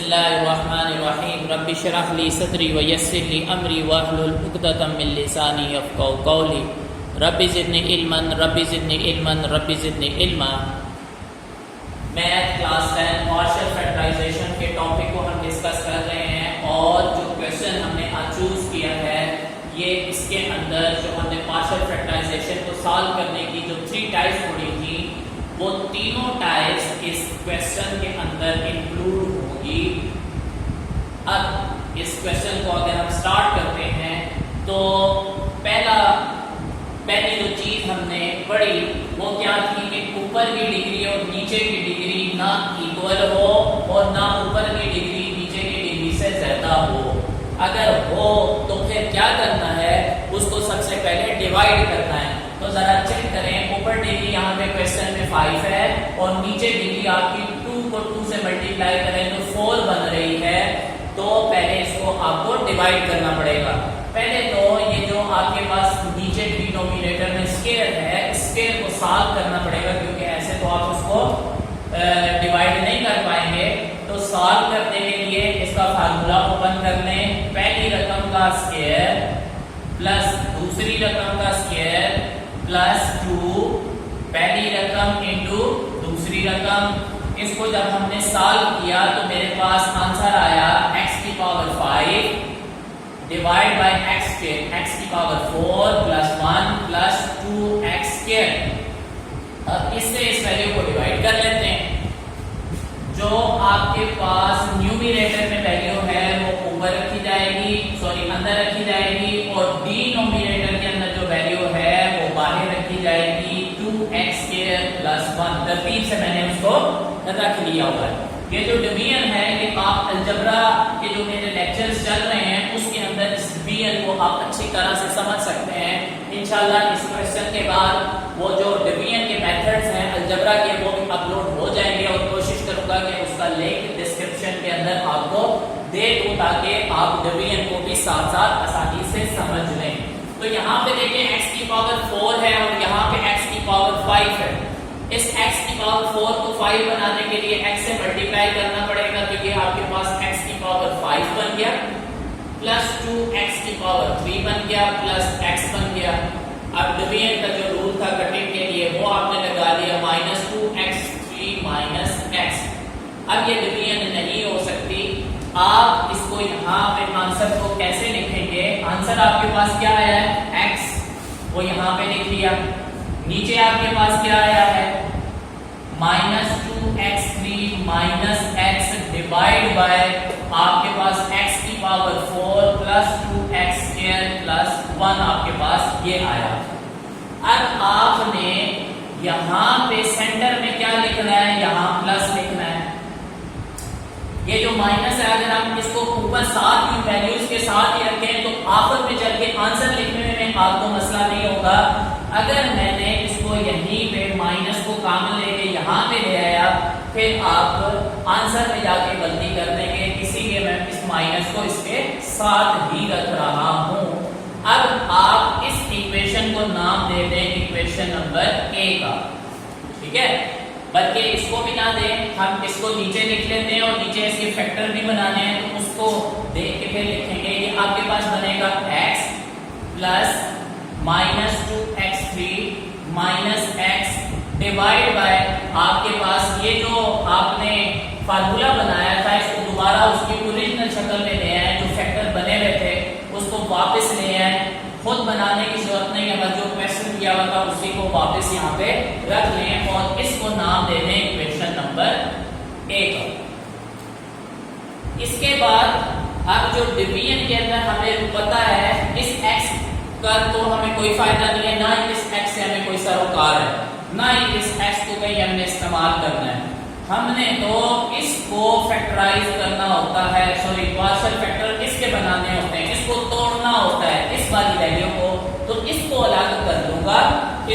बिस्मिल्लाहिर्रहमानिर्रहीम रब्बि इश्रह ली सदरी व यस्सिर ली अमरी वहलुल उक़दतम मिन लिसानी यफ़क़हू क़ौली rabbi ज़िदनी इल्मन rabbi ज़िदनी इल्मन rabbi ज़िदनी इल्मा। Math class 10 partial factorisation के टॉपिक को हम डिस्कस कर रहे हैं और जो क्वेश्चन हमने आज चूज़ किया है ये इसके अंदर जो हमने पार्शियल फैक्टराइजेशन को सॉल्व करने की जो 3 टाइप्स पढ़ी थी वो तीनों टाइप्स इस क्वेश्चन के अंदर इंक्लूड होगी। अब इस क्वेश्चन को अगर हम स्टार्ट करते हैं तो पहली जो चीज हमने पढ़ी वो क्या थी कि ऊपर की डिग्री और नीचे की डिग्री ना इक्वल हो और ना ऊपर की डिग्री नीचे की डिग्री से ज्यादा हो। अगर हो तो फिर क्या करना है, उसको सबसे पहले डिवाइड करना है। तो जरा चेक करें, ऊपर डिग्री यहाँ पे क्वेश्चन में 5 है और नीचे डिग्री आपकी 2 को 2 से मल्टीप्लाई करें तो 4 बन रही है। तो पहले इसको आपको डिवाइड करना पड़ेगा। पहले तो ये जो आपके पास नीचे डिनोमिनेटर में स्क्वायर है, स्क्वायर को सॉल्व करना पड़ेगा क्योंकि ऐसे तो आप उसको डिवाइड नहीं कर पाएंगे। तो सॉल्व करने के लिए इसका फार्मूला ओपन कर लें। पहली रकम का स्क्वायर प्लस दूसरी रकम का स्क्वायर प्लस 2, पहली रकम इंटू दूसरी रकम। इसको जब हमने सॉल्व किया तो मेरे पास आंसर आया x की पावर 5 डिवाइड बाय x की power 4 plus 1 plus 2x square. अब इससे इस वैल्यू को डिवाइड कर लेते हैं। जो आपके पास न्यूमरेटर में वैल्यू है वो ऊपर रखी जाएगी, अंदर रखी जाएगी और डिनोमिनेटर के अंदर जो वैल्यू है वो बाहर रखी जाएगी 2x स्क्वायर प्लस 1। तरतीब से मैंने उसको रख लिया हुआ है। ये जो डिवीजन है ये आप अलजेब्रा के जो मेरे लेक्चर्स चल रहे हैं उसके अंदर इस डिवीजन को आप अच्छी तरह से समझ सकते हैं। इंशाल्लाह इस क्वेश्चन के बाद वो जो डिवीजन के मेथड्स हैं अलजेब्रा के वो भी अपलोड हो जाएंगे और कोशिश करूंगा कि उसका लिंक डिस्क्रिप्शन के अंदर आपको दे दूं ताकि आप डिवीजन को भी साथ साथ आसानी से समझ लें। तो यहाँ पे देखिए x की पावर 4 है और यहाँ पे x की पावर 5 है। इस x की पावर 4 को 5 बनाने के लिए x से मल्टीप्लाई करना पड़ेगा तो ये आपके पास x की पावर 5 बन गया प्लस 2x की पावर 3 बन गया प्लस x बन गया। अब डिवीजन का जो रूल था कटिंग के लिए वो आपने लगा लिया -2x3 -x। अब ये डिवीजन नहीं हो सकती। आप इसको यहाँ पे आंसर को कैसे लिखेंगे? आंसर आपके पास क्या आया है x, वो यहाँ पे लिख लिया। नीचे आपके पास क्या आया है -2x3 -x डिवाइड बाय आपके पास x की power 4 plus 2x square plus 1 आपके पास ये आया। अब आपने यहाँ पे सेंटर में क्या लिखना है, यहाँ प्लस लिखना है। ये जो माइनस है अगर हम इसको ऊपर साथ ही वैल्यूज के साथ ही रखें तो आखिर में चल के आंसर लिखने में आपको मसला नहीं होगा। अगर मैंने इसको यहीं पे माइनस को कामन लेके यहाँ पे ले आया फिर आप आंसर में जाके गलती कर देंगे, इसीलिए मैं इस माइनस को इसके साथ ही रख रहा हूँ। अब आप इस इक्वेशन को नाम दे दें इक्वेशन नंबर ए का, ठीक है। बल्कि इसको भी ना दें, हम इसको नीचे लिख लेते हैं और नीचे इसके फैक्टर भी बनाने हैं तो उसको देख के फिर लिखेंगे। ये आपके पास बनेगा x plus -2x3 -x divide by आपके पास ये जो आपने फार्मूला बनाया था इसको दोबारा उसकी ओरिजिनल शक्ल में ले आए। जो फैक्टर बने हुए थे उसको वापस ले आए, खुद बनाने की जरूरत नहीं है, बस जो क्वेश्चन किया हुआ था उसी को वापस यहाँ पे रख लें और इसको नाम दे दें इक्वेशन नंबर 1। इसके बाद अब जो डिवीजन के अंदर हमें पता है इस x का तो हमें कोई फायदा नहीं है, ना ही इस x से हमें कोई सरोकार है, ना ही इस x को कहीं हमने इस्तेमाल करना है। हमने तो इसको फैक्टराइज करना होता है, सॉरी पार्शियल फैक्टर इसके बनाने होते हैं, इसको तोड़ना होता है इस वाली वैल्यू को। तो इसको अलग कर दूंगा,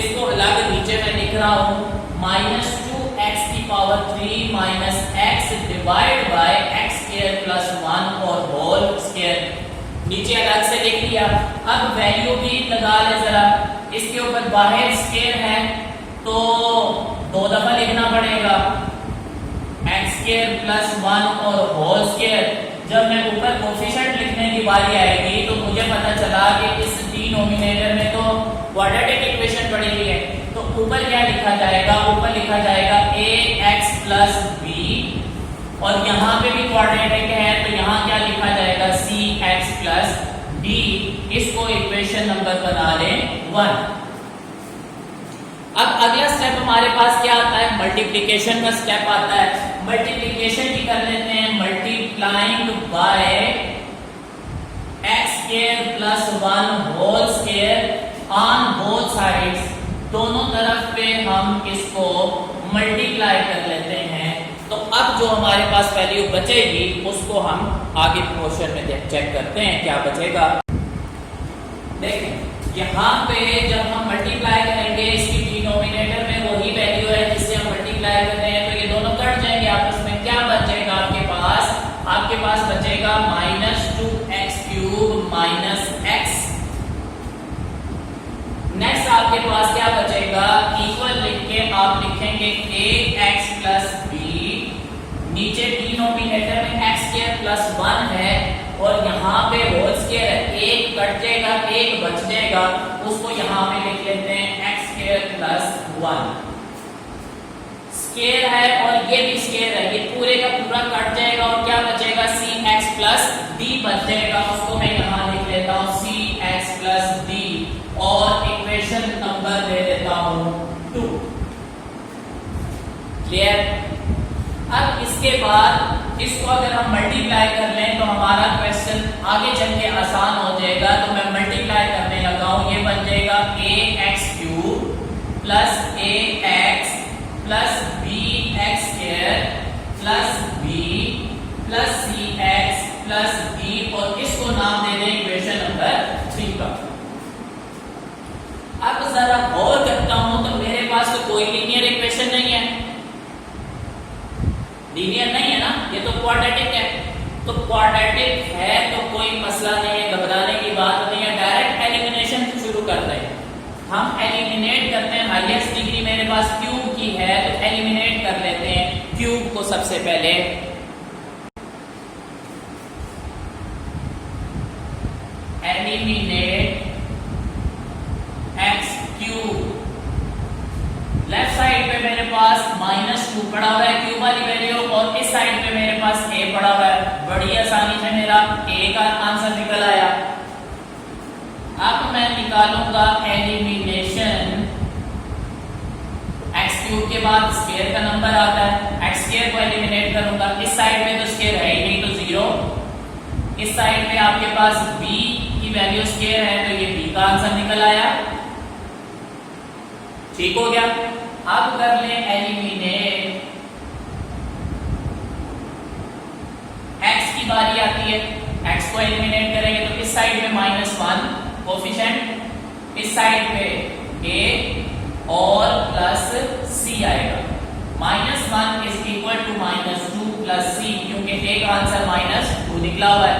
इसको अलग नीचे मैं लिख रहा हूँ -2x की power 3 -x divide by x square plus 1 और होल स्क्वायर। नीचे अलग से लिख लिया। अब वैल्यू भी लगा ले जरा, इसके ऊपर बाहर स्क्वायर है तो 2 दफा लिखना पड़ेगा एक्स स्क्वायर प्लस 1 और होल स्क्वायर। जब मैं ऊपर कोफिशिएंट लिखने की बारी आएगी तो मुझे पता चला कि इस डिनोमिनेटर में तो क्वाड्रेटिक इक्वेशन पड़ी हुई है, तो ऊपर क्या लिखा जाएगा? ऊपर लिखा जाएगा ax प्लस b, और यहाँ पे भी क्वाड्रेटिक है तो यहाँ क्या लिखा जाएगा? cx plus d। इसको इक्वेशन नंबर बना लें 1। अब अगला स्टेप हमारे पास क्या आता है? मल्टीप्लिकेशन का स्टेप आता है। मल्टीप्लिकेशन की कर लेते हैं, multiplying by x square plus 1 whole square on both sides. दोनों तरफ पे हम इसको मल्टीप्लाई कर लेते हैं। तो अब जो हमारे पास वैल्यू बचेगी उसको हम आगे क्वेश्चन में चेक करते हैं क्या बचेगा। देखें यहाँ पे जब हम मल्टीप्लाई करेंगे इसकी डिनोमिनेटर में वही वैल्यू है जिससे हम मल्टीप्लाई कर रहे हैं, तो ये दोनों कट जाएंगे आपस में। क्या बचेगा आपके पास? आपके पास बचेगा -2x³ माइनस x। नेक्स्ट आपके पास क्या बचेगा? इक्वल लिख के आप लिखेंगे ax प्लस b। नीचे डिनोमिनेटर में x² प्लस 1 है और यहाँ पे होल स्क्वायर है, एक कट जाएगा एक बच जाएगा, उसको यहाँ पे लिख लेते हैं x² प्लस 1। स्क्वायर है और ये भी स्क्वायर है, ये पूरे का पूरा कट जाएगा और क्या बचेगा? cx प्लस d बच जाएगा, उसको मैं यहाँ लिख लेता हूँ cx प्लस d और इक्वेशन नंबर दे देता हूँ 2। क्लियर? अब इसके बाद इसको अगर हम मल्टीप्लाई कर लें तो हमारा क्वेश्चन आगे चल के आसान हो जाएगा। तो मैं मल्टीप्लाई करने लगा हूं, ये बन जाएगा ax³ plus ax plus bx² plus b plus cx plus d, और इसको नाम दे दें इक्वेशन नंबर 3 का। अब जरा गौर करता हूं तो मेरे पास तो कोई लीनियर इक्वेशन नहीं है, लीनियर नहीं है ना, ये तो क्वाड्रेटिक है। तो क्वाड्रेटिक है तो कोई मसला नहीं है, घबराने की बात नहीं है। डायरेक्ट एलिमिनेशन शुरू करते हैं, हम एलिमिनेट करते हैं। हाईएस्ट डिग्री मेरे पास क्यूब की है तो एलिमिनेट कर लेते हैं क्यूब को। सबसे पहले एलिमिनेट x³। लेफ्ट साइड पे मेरे पास -2 पड़ा हुआ है क्यूब वाली वैल्यू, और इस साइड पे मेरे पास a पड़ा हुआ है। बड़ी आसानी से मेरा a का आंसर निकल आया। अब मैं निकालूंगा एलिमिनेशन। x³ के बाद स्क्वायर का नंबर आता है, x² को एलिमिनेट करूंगा। इस साइड में तो स्क्वायर है ही नहीं तो 0। इस साइड पे आपके पास b की वैल्यू स्क्वायर है तो ये b का आंसर निकल आया। ठीक हो गया? अब कर लें एलिमिनेट x की बारी आती है। x को एलिमिनेट करेंगे तो इस साइड में -1 कोफिशिएंट, इस साइड पे a और प्लस c आएगा। -1 is equal to -2 plus c, क्योंकि a का आंसर -2 निकला हुआ है।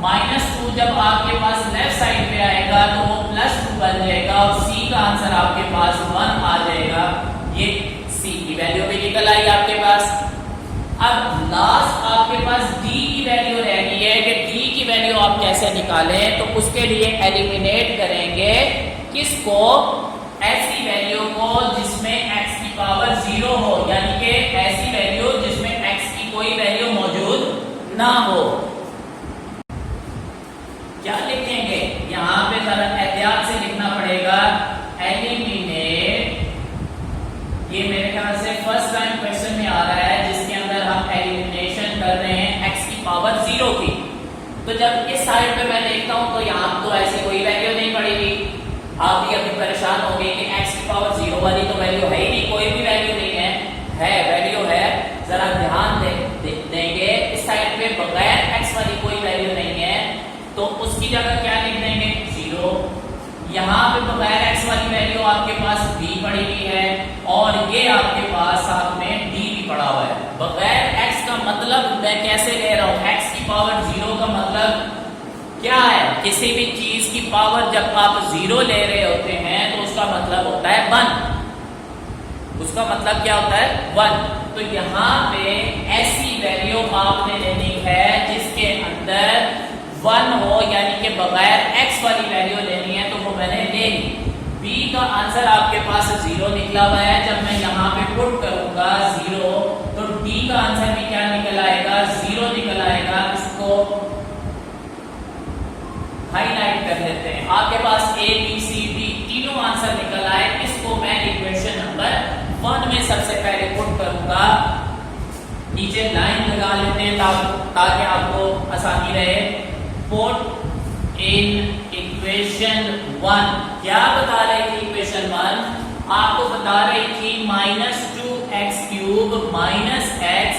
-2 जब आपके पास लेफ्ट साइड पे आएगा तो वो +2 बन जाएगा और c का आंसर आपके पास 1 आ जाएगा। ये c की वैल्यू भी निकल आई आपके पास। अब लास्ट आपके पास d की वैल्यू रह गई है कि d की वैल्यू आप कैसे निकालें, तो उसके लिए एलिमिनेट करेंगे किसको? ऐसी वैल्यू को जिसमें x की पावर 0 हो, यानी कि ऐसी वैल्यू जिसमें x की कोई वैल्यू मौजूद ना हो। क्या लिखेंगे? यहाँ पे जरा एहतियात से लिखना पड़ेगा। एलिमिनेट, ये मेरे ख्याल से फर्स्ट टाइम क्वेश्चन में आ रहा है जिसके अंदर हम एलिमिनेशन कर रहे हैं x की पावर 0 की। तो जब इस साइड पे मैं देखता हूं तो यहाँ तो ऐसी कोई वैल्यू नहीं पड़ेगी। आप भी अभी परेशान हो गए कि x की पावर 0 वाली तो वैल्यू है ही नहीं, कोई भी वैल्यू नहीं है। वैल्यू है, जरा ध्यान देंगे। इस साइड पे बगैर x वाली कोई वैल्यू नहीं है तो उसकी जगह क्या लिख देंगे? 0। यहाँ पे बगैर x वाली वैल्यू आपके पास b पड़ी हुई है और ये आपके पास साथ में d भी पड़ा हुआ है। बगैर x का मतलब मैं कैसे ले रहा हूँ? x की पावर 0 का मतलब क्या है? किसी भी चीज की पावर जब आप 0 ले रहे होते हैं तो उसका मतलब होता है 1। उसका मतलब क्या होता है? 1। तो यहाँ पे ऐसी वैल्यू आपने लेनी है जिसके अंदर 1 हो, यानी कि बगैर x वाली वैल्यू लेनी है, तो वो मैंने ले ली। b का आंसर आपके पास 0 निकला हुआ है। जब मैं यहाँ पे पुट करूंगा 0, तो d का आंसर भी क्या निकल आएगा? 0 निकल आएगा। इसको हाईलाइट कर देते हैं। आपके पास a b c d तीनों आंसर निकल आए। इसको मैं इक्वेशन नंबर 1 में सबसे पहले पुट करूंगा। नीचे लाइन लगा लेते हैं ताकि आपको आसानी रहे। पुट इन इक्वेशन 1, क्या बता रही थी इक्वेशन 1? आपको बता रही थी -2x³ minus x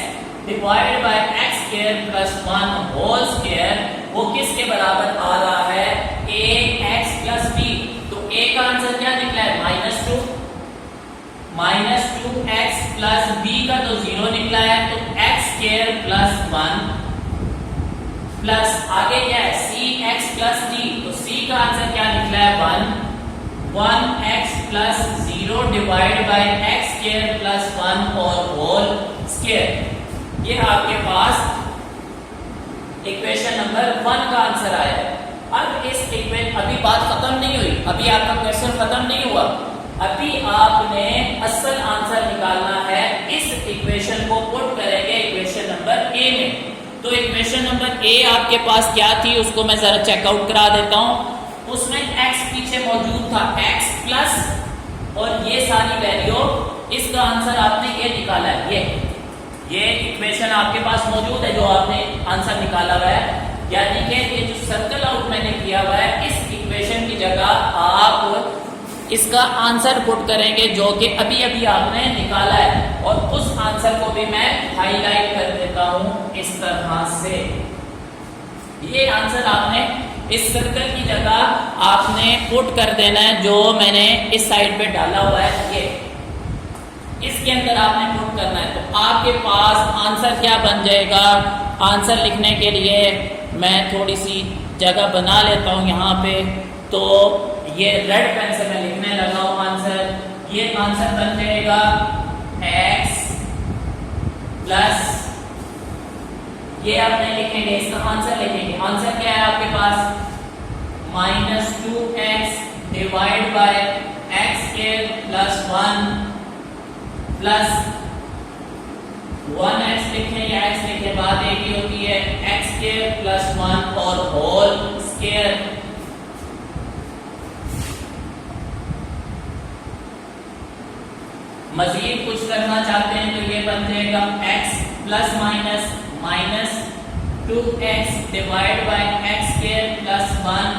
divided by x square plus 1 whole square, वो किसके बराबर आ रहा है? ax plus b। तो a का आंसर क्या निकला है? -2, -2x प्लस b का तो 0 निकला है, तो x स्क्वायर प्लस 1 प्लस आगे क्या है? cx plus d। तो c का आंसर क्या निकला है? 1x plus 0 divide by x square plus 1 और होल स्क्वायर। ये आपके पास इक्वेशन नंबर 1 का आंसर आया। अब इस इक्वेशन, अभी बात खत्म नहीं हुई, अभी आपका क्वेश्चन खत्म नहीं हुआ। अभी आपने असल आंसर निकालना है। इस इक्वेशन को पुट करेंगे इक्वेशन नंबर ए में। तो इक्वेशन नंबर ए आपके पास क्या थी, उसको मैं जरा चेकआउट करा देता हूं। उसमें x पीछे मौजूद था, x प्लस और ये सारी वैल्यू। इसका आंसर आपने ये निकाला है। ये इक्वेशन आपके पास मौजूद है जो आपने आंसर निकाला हुआ है। यानी कि ये जो सर्कल आउट मैंने किया हुआ है, इस इक्वेशन की जगह आप इसका आंसर पुट करेंगे जो कि अभी अभी आपने निकाला है। और उस आंसर को भी मैं हाईलाइट कर देता हूं इस तरह से। ये आंसर आपने इस सर्कल की जगह आपने पुट कर देना है जो मैंने इस साइड पे डाला हुआ है। ये इसके अंदर आपने पुट करना है। तो आपके पास आंसर क्या बन जाएगा? आंसर लिखने के लिए मैं थोड़ी सी जगह बना लेता हूं यहाँ पे। तो ये रेड पेन से मैं लिखने लगा हूं आंसर। ये आंसर बन जाएगा x प्लस, ये आपने लिखेंगे, इसका आंसर लिखेंगे। आंसर क्या है आपके पास? -2x divide by x square plus 1 plus 1x लिखें या x लिखे, बात एक ही होती है, x स्क्वायर प्लस 1 और होल स्क्वायर। मजीद कुछ करना चाहते हैं तो ये बन जाएगा x plus minus -2x divide by x square plus 1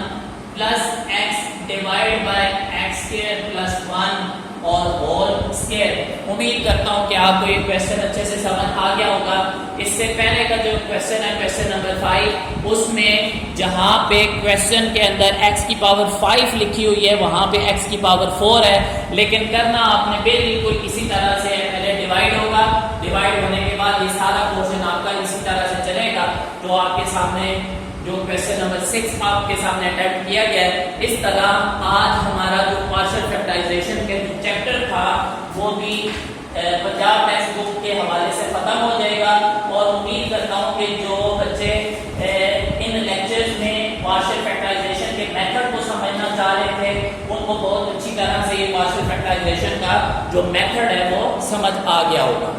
plus x divide by x square plus 1 और होल स्क्वायर। उम्मीद करता हूं कि आपको ये क्वेश्चन अच्छे से समझ आ गया होगा। इससे पहले का जो क्वेश्चन है, क्वेश्चन नंबर 5, उसमें जहां पे क्वेश्चन के अंदर x की पावर 5 लिखी हुई है वहां पे x की पावर 4 है, लेकिन करना आपने बिल्कुल इसी तरह से है। पहले डिवाइड होगा, डिवाइड होने के बाद ये सारा पोर्शन आपका इसी तरह से चलेगा। तो आपके सामने जो क्वेश्चन नंबर 6 आपके सामने अटेम्प्ट किया गया है, इस तरह आज हमारा जो पार्शियल फैक्टराइजेशन के चैप्टर था वो भी पंजाब टेक्स्ट बुक के हवाले से खत्म हो जाएगा। और उम्मीद करता हूँ कि जो बच्चे इन लेक्चर्स में पार्शियल फैक्टराइजेशन के मेथड को समझना चाह रहे थे, उनको बहुत अच्छी तरह से ये पार्शियल फैक्टराइजेशन का जो मेथड है वो समझ आ गया होगा।